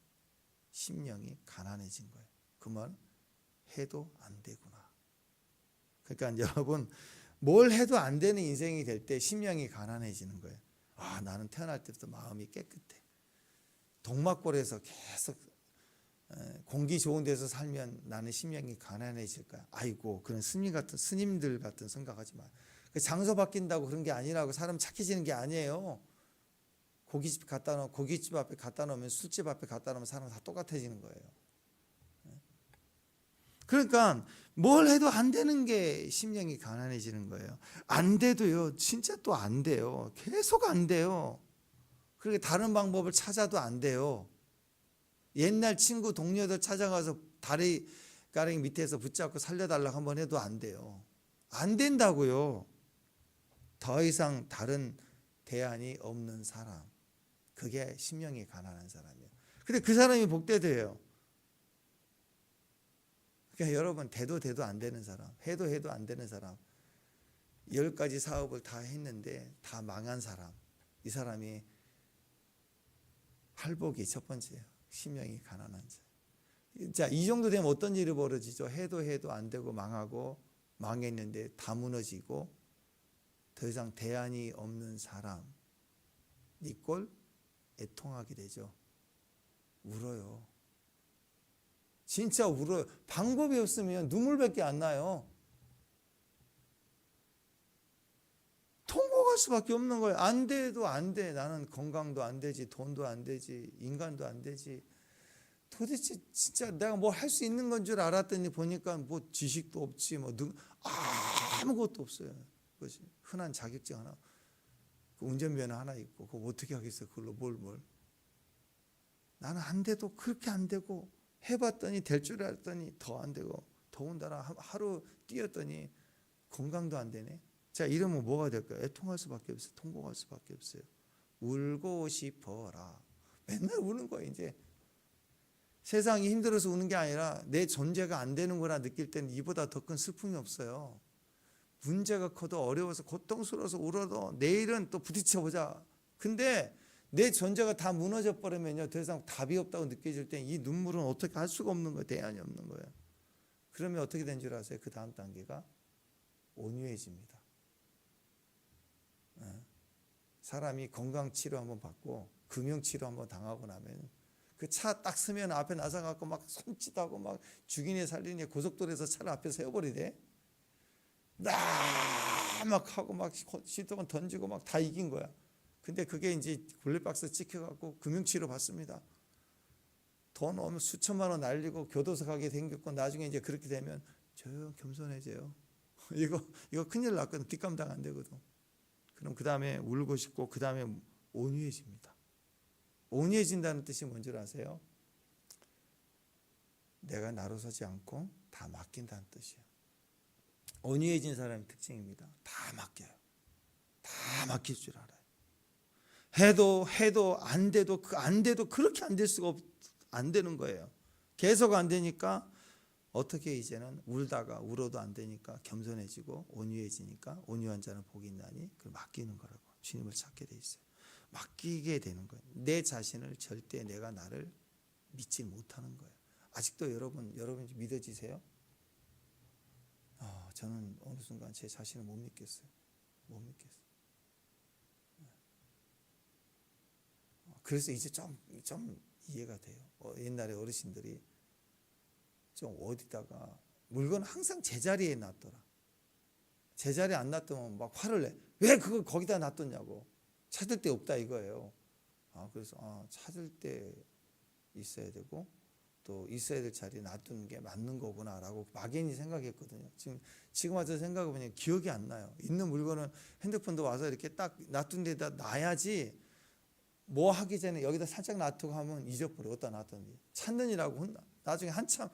심령이 가난해진 거예요. 그 말 해도 안 되구나. 그러니까 여러분 뭘 해도 안 되는 인생이 될 때 심령이 가난해지는 거예요. 아 나는 태어날 때부터 마음이 깨끗해. 동막골에서 계속 공기 좋은 데서 살면 나는 심령이 가난해질 거야. 아이고 그런 스님들 같은 생각하지 마. 장소 바뀐다고 그런 게 아니라고. 사람 착해지는 게 아니에요. 고깃집 앞에 갖다 놓으면 술집 앞에 갖다 놓으면 사람 다 똑같아지는 거예요. 그러니까 뭘 해도 안 되는 게 심령이 가난해지는 거예요. 안 돼도요 진짜 또 안 돼요. 계속 안 돼요. 그렇게 다른 방법을 찾아도 안 돼요. 옛날 친구 동료들 찾아가서 다리 가랭이 밑에서 붙잡고 살려달라고 한번 해도 안 돼요. 안 된다고요. 더 이상 다른 대안이 없는 사람. 그게 심령이 가난한 사람이에요. 근데 그 사람이 복되돼요. 그러니까 여러분 돼도 안 되는 사람, 해도 안 되는 사람, 10가지 사업을 다 했는데 다 망한 사람, 이 사람이 팔복이 첫 번째예요. 심령이 가난한 자. 자, 이 정도 되면 어떤 일이 벌어지죠? 해도 안 되고 망하고 망했는데 다 무너지고 더 이상 대안이 없는 사람. 이 꼴 애통하게 되죠. 울어요. 진짜 울어요. 방법이 없으면 눈물밖에 안 나요. 통곡할 수밖에 없는 거예요. 안 돼도 안 돼. 나는 건강도 안 되지, 돈도 안 되지, 인간도 안 되지. 도대체 진짜 내가 뭐 할 수 있는 건 줄 알았더니 보니까 뭐 지식도 없지, 뭐 아무것도 없어요. 그것이 흔한 자격증 하나, 그 운전면허 하나 있고, 그거 어떻게 하겠어요? 그걸로 뭘? 나는 안 돼도 그렇게 안 되고, 해봤더니 될 줄 알았더니 더 안 되고, 더군다나 하루 뛰었더니 건강도 안 되네. 자, 이러면 뭐가 될까요? 애통할 수밖에 없어요. 통곡할 수밖에 없어요. 울고 싶어라. 맨날 우는 거예요. 이제 세상이 힘들어서 우는 게 아니라 내 존재가 안 되는구나 느낄 때는 이보다 더 큰 슬픔이 없어요. 문제가 커도 어려워서 고통스러워서 울어도 내일은 또 부딪혀보자. 근데 내 존재가 다 무너져 버리면요, 더 이상 답이 없다고 느껴질 때 이 눈물은 어떻게 할 수가 없는 거예요. 대안이 없는 거예요. 그러면 어떻게 된 줄 아세요? 그 다음 단계가 온유해집니다. 사람이 건강치료 한번 받고 금융치료 한번 당하고 나면 그 차 딱 서면 앞에 나서갖고 막 손짓하고 막 죽이네 살리네 고속도로에서 차를 앞에 세워버리대. 막 하고 막 시동은 던지고 막 다 이긴 거야. 근데 그게 이제 블랙박스 찍혀갖고 금융치료 받습니다. 돈 오면 수천만 원 날리고 교도소 가게 생겼고 나중에 이제 그렇게 되면 조용 겸손해져요. 이거 큰일 났거든. 뒷감당 안 되거든. 그럼 그 다음에 울고 싶고 그 다음에 온유해집니다. 온유해진다는 뜻이 뭔지 아세요? 내가 나로 서지 않고 다 맡긴다는 뜻이에요. 온유해진 사람의 특징입니다. 다 맡겨요. 다 맡길 줄 알아요. 해도 안 돼도 그렇게 안 될 수가 안 되는 거예요. 계속 안 되니까 어떻게 이제는 울다가 울어도 안 되니까 겸손해지고 온유해지니까 온유한 자는 복이 있나니 그걸 맡기는 거라고 주님을 찾게 돼 있어요. 맡기게 되는 거예요. 내 자신을 절대 내가 나를 믿지 못하는 거예요. 아직도 여러분 믿어지세요? 저는 어느 순간 제 자신을 못 믿겠어요. 못 믿겠어요. 그래서 이제 좀 이해가 돼요. 옛날에 어르신들이 좀 어디다가 물건 항상 제자리에 놨더라. 제자리에 안 놔두면 막 화를 내. 왜 그걸 거기다 놔뒀냐고. 찾을 데 없다 이거예요. 그래서 찾을 때 있어야 되고 또 있어야 될 자리에 놔두는 게 맞는 거구나라고 막연히 생각했거든요. 지금 와서 생각해보니 기억이 안 나요. 있는 물건은 핸드폰도 와서 이렇게 딱 놔둔 데다 놔야지 뭐 하기 전에 여기다 살짝 놔두고 하면 잊어버려. 어디다 놨던지. 찾느니라고 나중에 한참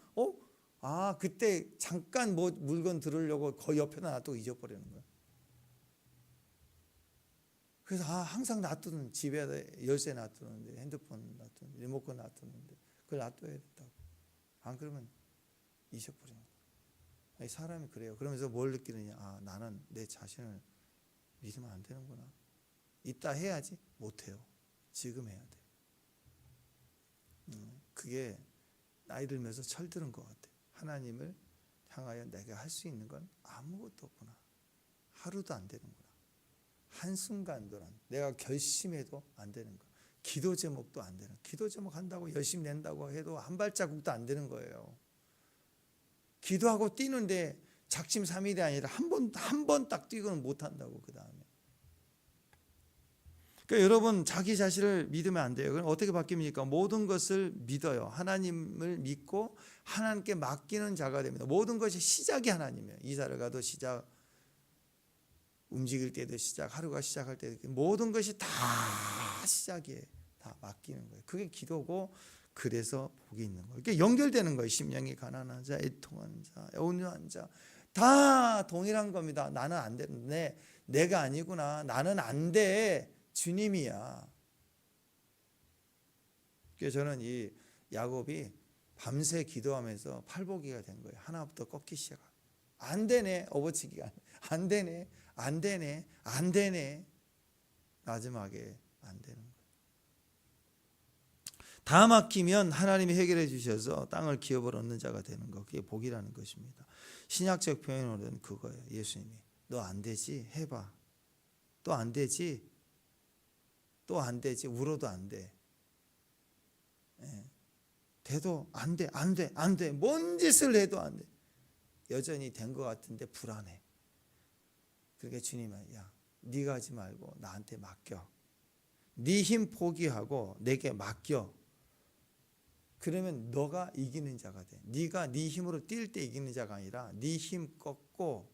그때 잠깐 뭐 물건 들으려고 거의 옆에다 놔두고 잊어버리는 거예요. 그래서 항상 놔두는 집에 열쇠 놔두는데 핸드폰 놔두는데 리모컨 놔두는데 그걸 놔둬야 된다고. 안 그러면 잊어버리는 거예요. 사람이 그래요. 그러면서 뭘 느끼느냐. 나는 내 자신을 믿으면 안 되는구나. 이따 해야지. 못해요. 지금 해야 돼. 그게 나이 들면서 철드는 것 같아요. 하나님을 향하여 내가 할 수 있는 건 아무것도 없구나. 하루도 안 되는구나. 한순간도 내가 결심해도 안 되는 거. 기도 제목도 안 되는. 기도 제목 한다고 열심히 낸다고 해도 한 발자국도 안 되는 거예요. 기도하고 뛰는데 작심삼일이 아니라 한 번 딱 뛰고는 못 한다고. 그 다음에. 그러니까 여러분 자기 자신을 믿으면 안 돼요. 그럼 어떻게 바뀝니까? 모든 것을 믿어요. 하나님을 믿고 하나님께 맡기는 자가 됩니다. 모든 것이 시작이 하나님이에요. 이사를 가도 시작, 움직일 때도 시작, 하루가 시작할 때도 모든 것이 다 시작이에요. 다 맡기는 거예요. 그게 기도고 그래서 복이 있는 거예요. 이게 연결되는 거예요. 심령이 가난한 자, 애통한 자, 온유한 자 다 동일한 겁니다. 나는 안 되는데 내가 아니구나. 나는 안 돼. 주님이야. 그래서 저는 이 야곱이 밤새 기도하면서 팔보기가 된 거예요. 하나부터 꺾기 시작하고 안 되네. 업어치기가 안 되네. 안 되네. 안 되네. 마지막에 안 되는 거예요. 다 맡기면 하나님이 해결해 주셔서 땅을 기업을 얻는 자가 되는 거. 그게 복이라는 것입니다. 신약적 표현으로는 그거예요. 예수님이 너 안 되지? 해봐. 또 안 되지? 또 안 되지? 울어도 안 돼. 돼도 안 돼. 안 돼. 안 돼. 뭔 짓을 해도 안 돼. 여전히 된 것 같은데 불안해. 그러니까 주님은 야, 네가 하지 말고 나한테 맡겨. 네 힘 포기하고 내게 맡겨. 그러면 너가 이기는 자가 돼. 네가 네 힘으로 뛸 때 이기는 자가 아니라 네 힘 꺾고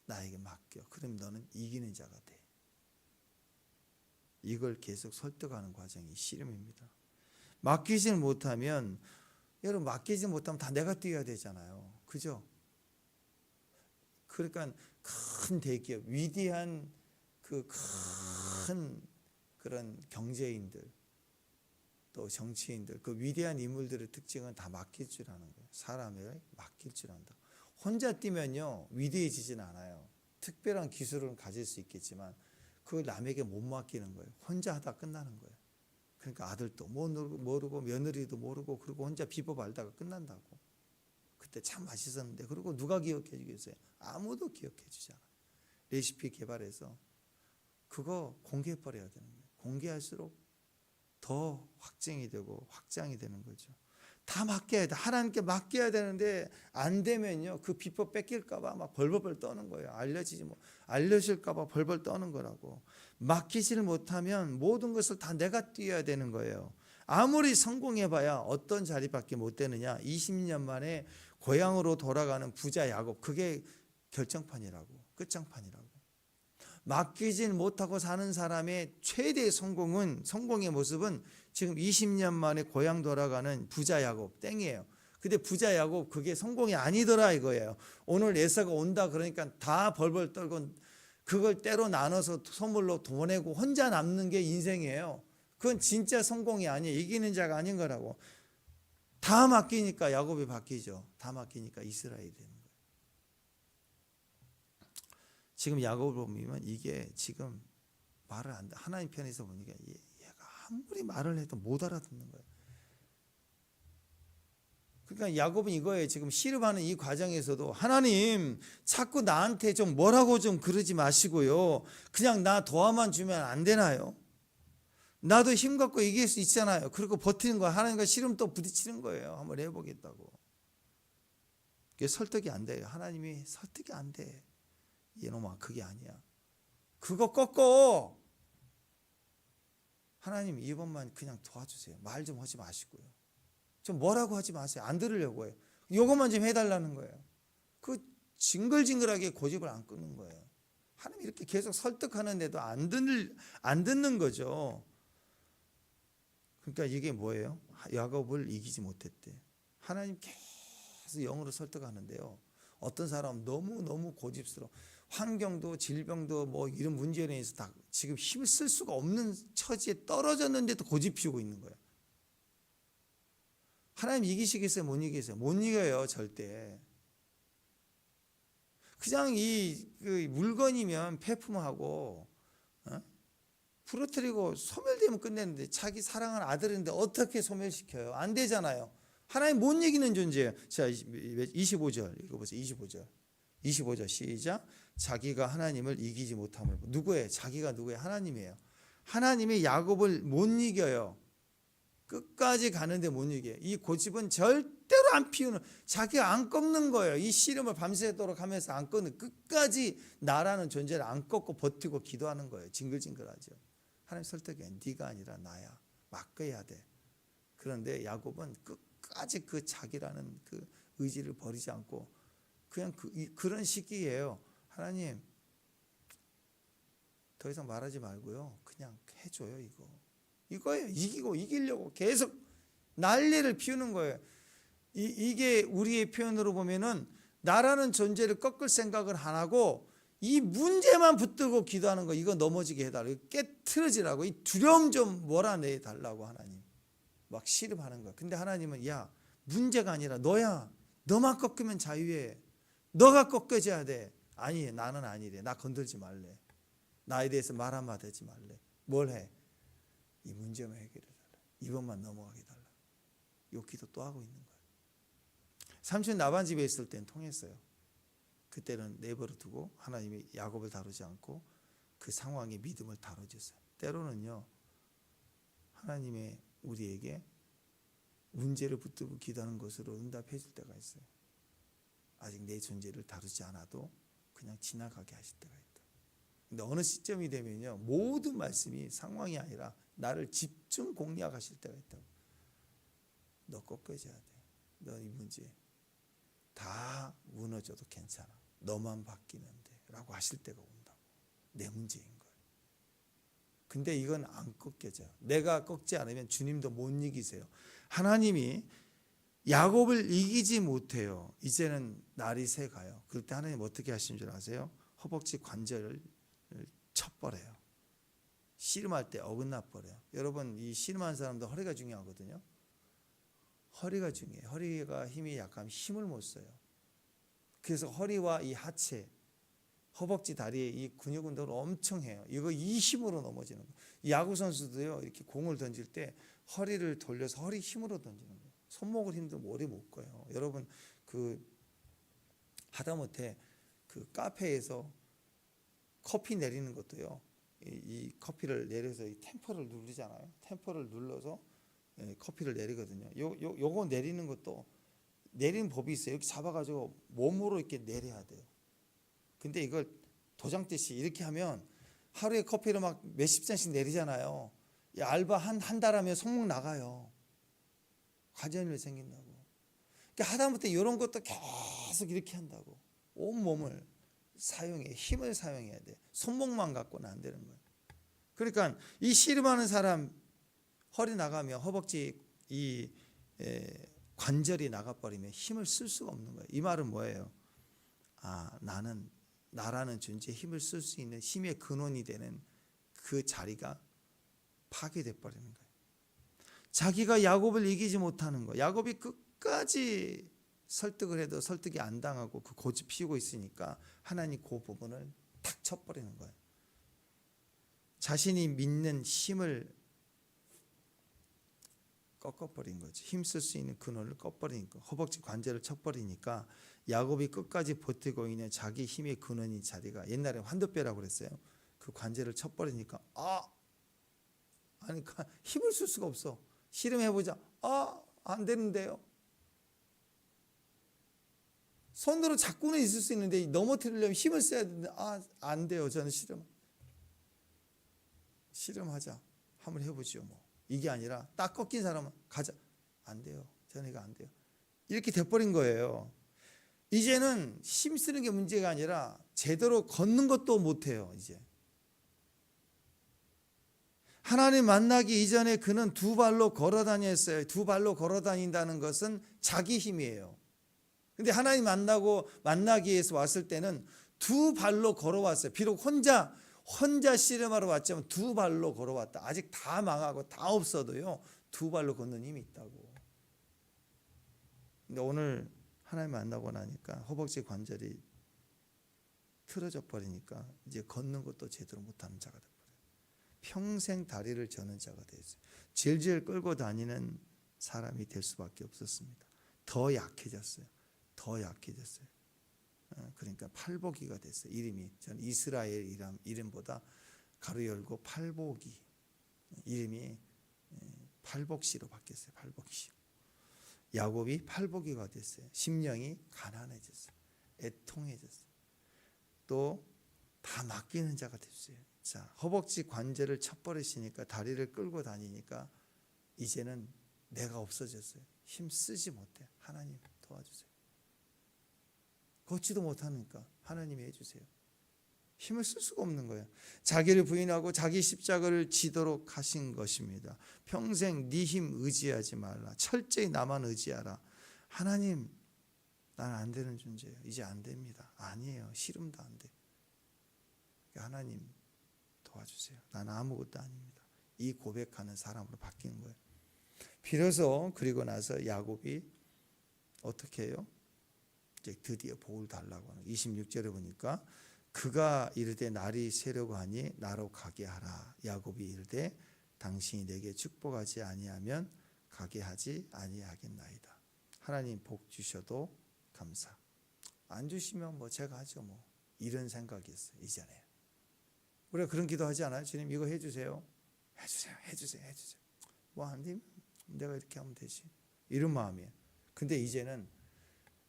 나에게 맡겨. 그럼 너는 이기는 자가 돼. 이걸 계속 설득하는 과정이 씨름입니다. 맡기지 못하면 여러분 맡기지 못하면 다 내가 뛰어야 되잖아요. 그죠? 그러니까 큰 대기업, 위대한 그 큰 그런 경제인들 또 정치인들 그 위대한 인물들의 특징은 다 맡길 줄 아는 거예요. 사람을 맡길 줄 안다. 혼자 뛰면요 위대해지진 않아요. 특별한 기술은 가질 수 있겠지만 그 남에게 못 맡기는 거예요. 혼자 하다 끝나는 거예요. 그러니까 아들도 모르고 며느리도 모르고 그리고 혼자 비법 알다가 끝난다고. 그때 참 맛있었는데 그리고 누가 기억해 주겠어요? 아무도 기억해 주지 않아요. 레시피 개발해서 그거 공개해 버려야 되는 거예요. 공개할수록 더 확증이 되고 확장이 되는 거죠. 다 맡겨야 돼. 하나님께 맡겨야 되는데 안 되면요, 그 비법 뺏길까봐 막 벌벌 떠는 거예요. 알려질까봐 벌벌 떠는 거라고. 맡기지를 못하면 모든 것을 다 내가 뛰어야 되는 거예요. 아무리 성공해봐야 어떤 자리밖에 못 되느냐. 20년 만에 고향으로 돌아가는 부자 야곱, 그게 결정판이라고, 끝장판이라고. 맡기진 못하고 사는 사람의 최대의 성공의 모습은 지금 20년 만에 고향 돌아가는 부자 야곱 땡이에요. 근데 부자 야곱 그게 성공이 아니더라 이거예요. 오늘 에사가 온다 그러니까 다 벌벌 떨고 그걸 때로 나눠서 선물로 보내고 혼자 남는 게 인생이에요. 그건 진짜 성공이 아니에요. 이기는 자가 아닌 거라고. 다 맡기니까 야곱이 바뀌죠. 다 맡기니까 이스라엘이 되는 거예요. 지금 야곱을 보면 이게 지금 말을 안 돼. 하나님 편에서 보니까 얘가 아무리 말을 해도 못 알아듣는 거예요. 그러니까 야곱은 이거예요. 지금 씨름하는 이 과정에서도 하나님 자꾸 나한테 좀 뭐라고 좀 그러지 마시고요. 그냥 나 도와만 주면 안 되나요? 나도 힘 갖고 이길 수 있잖아요. 그리고 버티는 거야. 하나님과 씨름 또 부딪히는 거예요. 한번 해보겠다고. 그게 설득이 안 돼요. 하나님이 설득이 안 돼. 이놈아 그게 아니야. 그거 꺾어. 하나님 이번만 그냥 도와주세요. 말 좀 하지 마시고요. 좀 뭐라고 하지 마세요. 안 들으려고 해요. 이것만 좀 해달라는 거예요. 그 징글징글하게 고집을 안 끊는 거예요. 하나님 이렇게 계속 설득하는데도 안 듣는 거죠. 그러니까 이게 뭐예요? 야곱을 이기지 못했대. 하나님 계속 영으로 설득하는데요. 어떤 사람은 너무 고집스러워. 환경도 질병도 뭐 이런 문제로 인해서 다 지금 힘을 쓸 수가 없는 처지에 떨어졌는데도 고집 피우고 있는 거예요. 하나님 이기시겠어요? 못 이기겠어요? 못 이겨요 절대. 그냥 그 물건이면 폐품하고 부러뜨리고 소멸되면 끝내는데 자기 사랑하는 아들인데 어떻게 소멸시켜요? 안 되잖아요. 하나님 못 이기는 존재예요. 자 25절 읽어보세요. 25절 시작. 자기가 하나님을 이기지 못함을. 누구예요? 자기가 누구예요? 하나님이에요. 하나님이 야곱을 못 이겨요. 끝까지 가는데 못 이겨요. 이 고집은 절대로 안 피우는, 자기가 안 꺾는 거예요. 이 씨름을 밤새도록 하면서 안 꺾는, 끝까지 나라는 존재를 안 꺾고 버티고 기도하는 거예요. 징글징글하죠. 하나님 설득해. 네가 아니라 나야. 맡겨야 돼. 그런데 야곱은 끝까지 그 자기라는 그 의지를 버리지 않고 그냥 그런 시기예요. 하나님 더 이상 말하지 말고요. 그냥 해줘요. 이거예요. 이기려고 계속 난리를 피우는 거예요. 이게 우리의 표현으로 보면은 나라는 존재를 꺾을 생각을 안 하고 이 문제만 붙들고 기도하는 거. 이거 넘어지게 해달라고, 깨트려지라고, 이 두려움 좀 몰아내 달라고 하나님 막 씨름하는 거야. 근데 하나님은 야 문제가 아니라 너야. 너만 꺾으면 자유해. 너가 꺾여져야 돼. 아니 나는 아니래. 나 건들지 말래. 나에 대해서 말 한마디 하지 말래. 뭘 해? 이 문제만 해결해달라. 이번만 넘어가게 달라. 요 기도 또 하고 있는 거예요. 삼촌 나반 집에 있을 땐 통했어요. 그때는 내버려 두고 하나님이 야곱을 다루지 않고 그 상황에 믿음을 다뤄줬어요. 때로는요 하나님의 우리에게 문제를 붙들고 기도하는 것으로 응답해 줄 때가 있어요. 아직 내 존재를 다루지 않아도 그냥 지나가게 하실 때가 있다. 근데 어느 시점이 되면요 모든 말씀이 상황이 아니라 나를 집중 공략하실 때가 있다고. 너 꺾여져야 돼. 너 이 문제 다 무너져도 괜찮아. 너만 바뀌면 돼. 라고 하실 때가 온다고. 내 문제인 거예요. 근데 이건 안 꺾여져요. 내가 꺾지 않으면 주님도 못 이기세요. 하나님이 야곱을 이기지 못해요. 이제는 날이 새가요. 그럴 때 하나님 어떻게 하시는 줄 아세요? 허벅지 관절을 쳐버려요. 씨름할 때 어긋나 버려요. 여러분 이 씨름하는 사람도 허리가 중요하거든요. 허리가 중요해요. 허리가 힘이 약하면 힘을 못 써요. 그래서 허리와 이 하체 허벅지 다리에 이 근육 운동을 엄청 해요. 이거 이 힘으로 넘어지는 거예요. 야구 선수도요, 이렇게 공을 던질 때 허리를 돌려서 허리 힘으로 던지는 거예요. 손목을 힘도 오래 못 가요. 여러분 그 하다못해 그 카페에서 커피 내리는 것도요, 이 커피를 내려서 이 템퍼를 누르잖아요. 템퍼를 눌러서 커피를 내리거든요. 요거 내리는 것도 내리는 법이 있어요. 이렇게 잡아가지고 몸으로 이렇게 내려야 돼요. 근데 이걸 도장 떼시 이렇게 하면 하루에 커피를 막 몇십 잔씩 내리잖아요. 이 알바 한 달 하면 손목 나가요. 관절염이 생긴다고. 그러니까 하다못해 이런 것도 계속 이렇게 한다고. 온 몸을 사용해, 힘을 사용해야 돼. 손목만 갖고는 안 되는 거예요. 그러니까 이 씨름하는 사람 허리 나가면 허벅지 이 관절이 나가버리면 힘을 쓸 수가 없는 거예요. 이 말은 뭐예요? 나라는 존재에 힘을 쓸 수 있는 힘의 근원이 되는 그 자리가 파괴돼 버리는 거예요. 자기가 야곱을 이기지 못하는 거. 야곱이 끝까지 설득을 해도 설득이 안 당하고 그 고집 피우고 있으니까 하나님 그 부분을 탁 쳐버리는 거예요. 자신이 믿는 힘을 꺾어버린 거죠. 힘쓸 수 있는 근원을 꺾어버리니까, 허벅지 관절을 쳐버리니까 야곱이 끝까지 버티고 있는 자기 힘의 근원인 자리가, 옛날에 환도뼈라고 그랬어요. 그 관절을 쳐버리니까 아니 힘을 쓸 수가 없어. 씨름해보자. 안 되는데요. 손으로 잡고는 있을 수 있는데 넘어뜨리려면 힘을 써야 되는데 안 돼요. 저는 씨름하자. 한번 해보죠 뭐. 이게 아니라 딱 꺾인 사람은 가자. 안 돼요. 저는 이거 안 돼요. 이렇게 돼버린 거예요. 이제는 힘쓰는 게 문제가 아니라 제대로 걷는 것도 못해요. 이제 하나님 만나기 이전에 그는 두 발로 걸어 다녔어요. 두 발로 걸어 다닌다는 것은 자기 힘이에요. 근데 하나님 만나기 위해서 왔을 때는 두 발로 걸어왔어요. 비록 혼자 씨름하러 왔지만 두 발로 걸어왔다. 아직 다 망하고 다 없어도요, 두 발로 걷는 힘이 있다고. 근데 오늘 하나님 만나고 나니까 허벅지 관절이 틀어져 버리니까 이제 걷는 것도 제대로 못하는 자가 돼버려요. 평생 다리를 저는 자가 됐어요. 질질 끌고 다니는 사람이 될 수밖에 없었습니다. 더 약해졌어요. 그러니까 팔복이가 됐어요. 이름이 저는 이스라엘 이름보다 가로 열고 팔복이, 이름이 팔복시로 바뀌었어요. 팔복시. 야곱이 팔복이가 됐어요. 심령이 가난해졌어요. 애통해졌어요. 또 다 맡기는 자가 됐어요. 자, 허벅지 관절을 쳐버리시니까, 다리를 끌고 다니니까 이제는 내가 없어졌어요. 힘 쓰지 못해. 하나님 도와주세요. 걷지도 못하니까 하나님이 해주세요. 힘을 쓸 수가 없는 거예요. 자기를 부인하고 자기 십자가를 지도록 하신 것입니다. 평생 네 힘 의지하지 말라. 철저히 나만 의지하라. 하나님, 난 안 되는 존재예요. 이제 안 됩니다. 아니에요. 씨름도 안 돼. 하나님 도와주세요. 나는 아무것도 아닙니다. 이 고백하는 사람으로 바뀌는 거예요. 비로소 그리고 나서 야곱이 어떻게 해요? 이제 드디어 복을 달라고 하는 26절에 보니까 그가 이르되 날이 새려고 하니 나로 가게 하라. 야곱이 이르되 당신이 내게 축복하지 아니하면 가게 하지 아니하겠나이다. 하나님 복 주셔도 감사. 안 주시면 뭐 제가 하죠 뭐. 이런 생각이었어요. 이전에. 우리가 그런 기도하지 않아요? 주님 이거 해주세요. 해주세요. 뭐 안 되면 내가 이렇게 하면 되지. 이런 마음이에요. 근데 이제는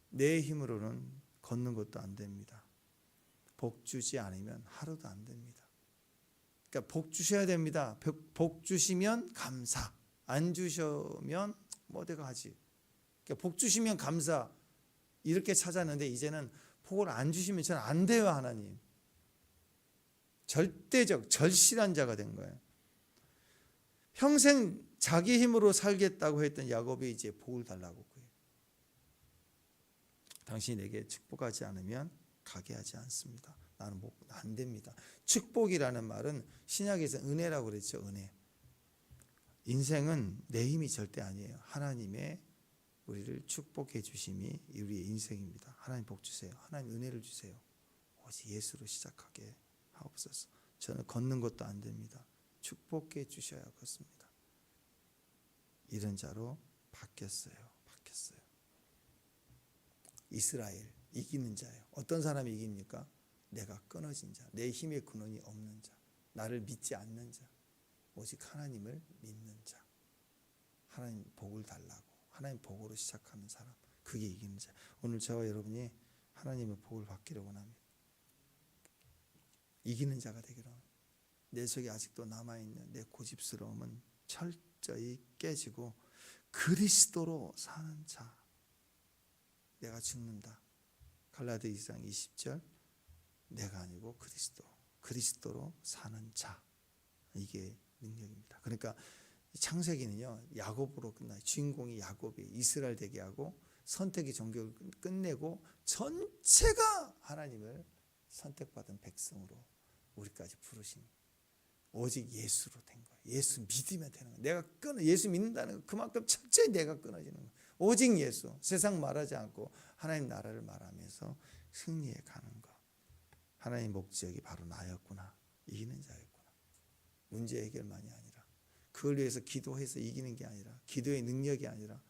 내 힘으로는 걷는 것도 안 됩니다. 복 주지 않으면 하루도 안 됩니다. 그러니까 복 주셔야 됩니다. 복 주시면 감사. 안 주시면 뭐 내가 하지. 그러니까 복 주시면 감사. 이렇게 찾았는데 이제는 복을 안 주시면 저는 안 돼요. 하나님. 절대적 절실한 자가 된 거예요. 평생 자기 힘으로 살겠다고 했던 야곱이 이제 복을 달라고 해요. 당신이 내게 축복하지 않으면 가게 하지 않습니다. 나는 안 됩니다. 축복이라는 말은 신약에서 은혜라고 그랬죠. 은혜. 인생은 내 힘이 절대 아니에요. 하나님의 우리를 축복해 주심이 우리의 인생입니다. 하나님 복 주세요. 하나님 은혜를 주세요. 오직 예수로 시작하게 하옵소서. 저는 걷는 것도 안 됩니다. 축복해 주셔야 걷습니다. 이런 자로 바뀌었어요. 이스라엘 이기는 자예요. 어떤 사람이 이깁니까? 내가 끊어진 자, 내 힘의 근원이 없는 자, 나를 믿지 않는 자, 오직 하나님을 믿는 자, 하나님 복을 달라고 하나님 복으로 시작하는 사람, 그게 이기는 자. 오늘 저와 여러분이 하나님의 복을 받기를 원합니다. 이기는 자가 되기를 원합니다. 내 속에 아직도 남아있는 내 고집스러움은 철저히 깨지고 그리스도로 사는 자. 내가 죽는다. 갈라디아 2장 20절, 내가 아니고 그리스도로 사는 자. 이게 능력입니다. 그러니까 창세기는요, 야곱으로 끝나요. 주인공이 야곱이 이스라엘 되게 하고 선택의 종교를 끝내고 전체가 하나님을 선택받은 백성으로 우리까지 부르신, 오직 예수로 된 거예요. 예수 믿으면 되는 거예요. 내가 예수 믿는다는 건 그만큼 철저히 내가 끊어지는 거예요. 오직 예수, 세상 말하지 않고 하나님 나라를 말하면서 승리해 가는 것. 하나님 목적이 바로 나였구나. 이기는 자였구나. 문제 해결만이 아니라, 그걸 위해서 기도해서 이기는 게 아니라, 기도의 능력이 아니라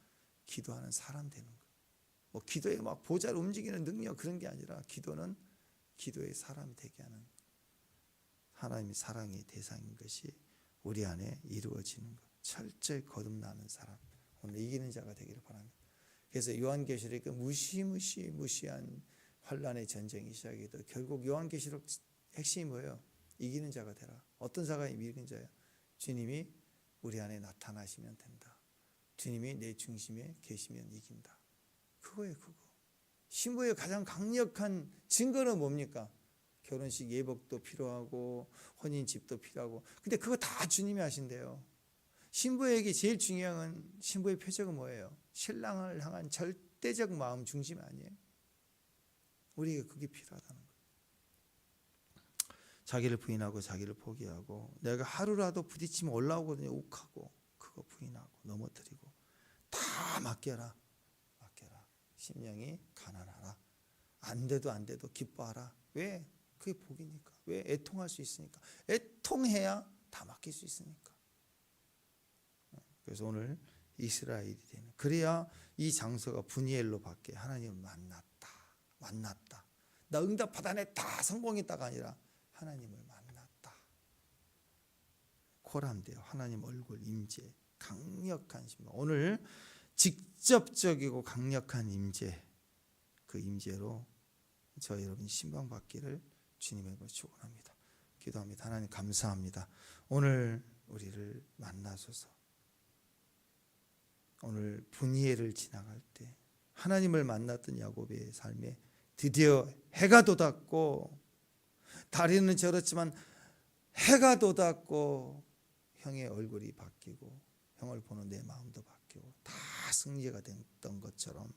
기도하는 사람 되는 거. 뭐 기도에 막 보좌를 움직이는 능력, 그런 게 아니라 기도는 기도의 사람이 되게 하는, 하나님의 사랑의 대상인 것이 우리 안에 이루어지는 것. 철저히 거듭나는 사람, 오늘 이기는 자가 되기를 바랍니다. 그래서 요한계시록에 무시한 환란의 전쟁이 시작이 돼. 결국 요한계시록 핵심이 뭐예요? 이기는 자가 되라. 어떤 자가 이기는 자예요? 주님이 우리 안에 나타나시면 된다. 주님이 내 중심에 계시면 이긴다. 그거예요, 그거. 신부의 가장 강력한 증거는 뭡니까? 결혼식 예복도 필요하고 혼인집도 필요하고. 근데 그거 다 주님이 하신대요. 신부에게 제일 중요한 신부의 표적은 뭐예요? 신랑을 향한 절대적 마음 중심 아니에요? 우리에게 그게 필요하다는 거예요. 자기를 부인하고 자기를 포기하고, 내가 하루라도 부딪히면 올라오거든요. 욱하고 그거 부인하고 넘어뜨리고 다 맡겨라. 심령이 가난하라. 안 돼도 기뻐하라. 왜? 그게 복이니까. 왜? 애통할 수 있으니까. 애통해야 다 맡길 수 있으니까. 그래서 오늘 이스라엘이 되는, 그래야 이 장소가 분이엘로 밖에 하나님을 만났다. 나 응답 받아냈다, 성공했다가 아니라 하나님을 만났다. 코람데요. 하나님 얼굴 임재, 강력한 신방. 오늘 직접적이고 강력한 임재, 그 임재로 저 여러분이 신방 받기를 주님의 이름으로 축원합니다. 기도합니다. 하나님 감사합니다. 오늘 우리를 만나소서. 오늘 분이엘을 지나갈 때 하나님을 만났던 야곱의 삶에 드디어 해가 돋았고, 다리는 절었지만 해가 돋았고, 형의 얼굴이 바뀌고 형을 보는 내 마음도 바뀌고 다 승리가 됐던 것처럼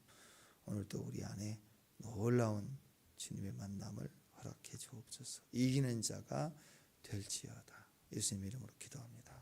오늘도 우리 안에 놀라운 주님의 만남을 허락해 주옵소서. 이기는 자가 될지어다. 예수님 이름으로 기도합니다.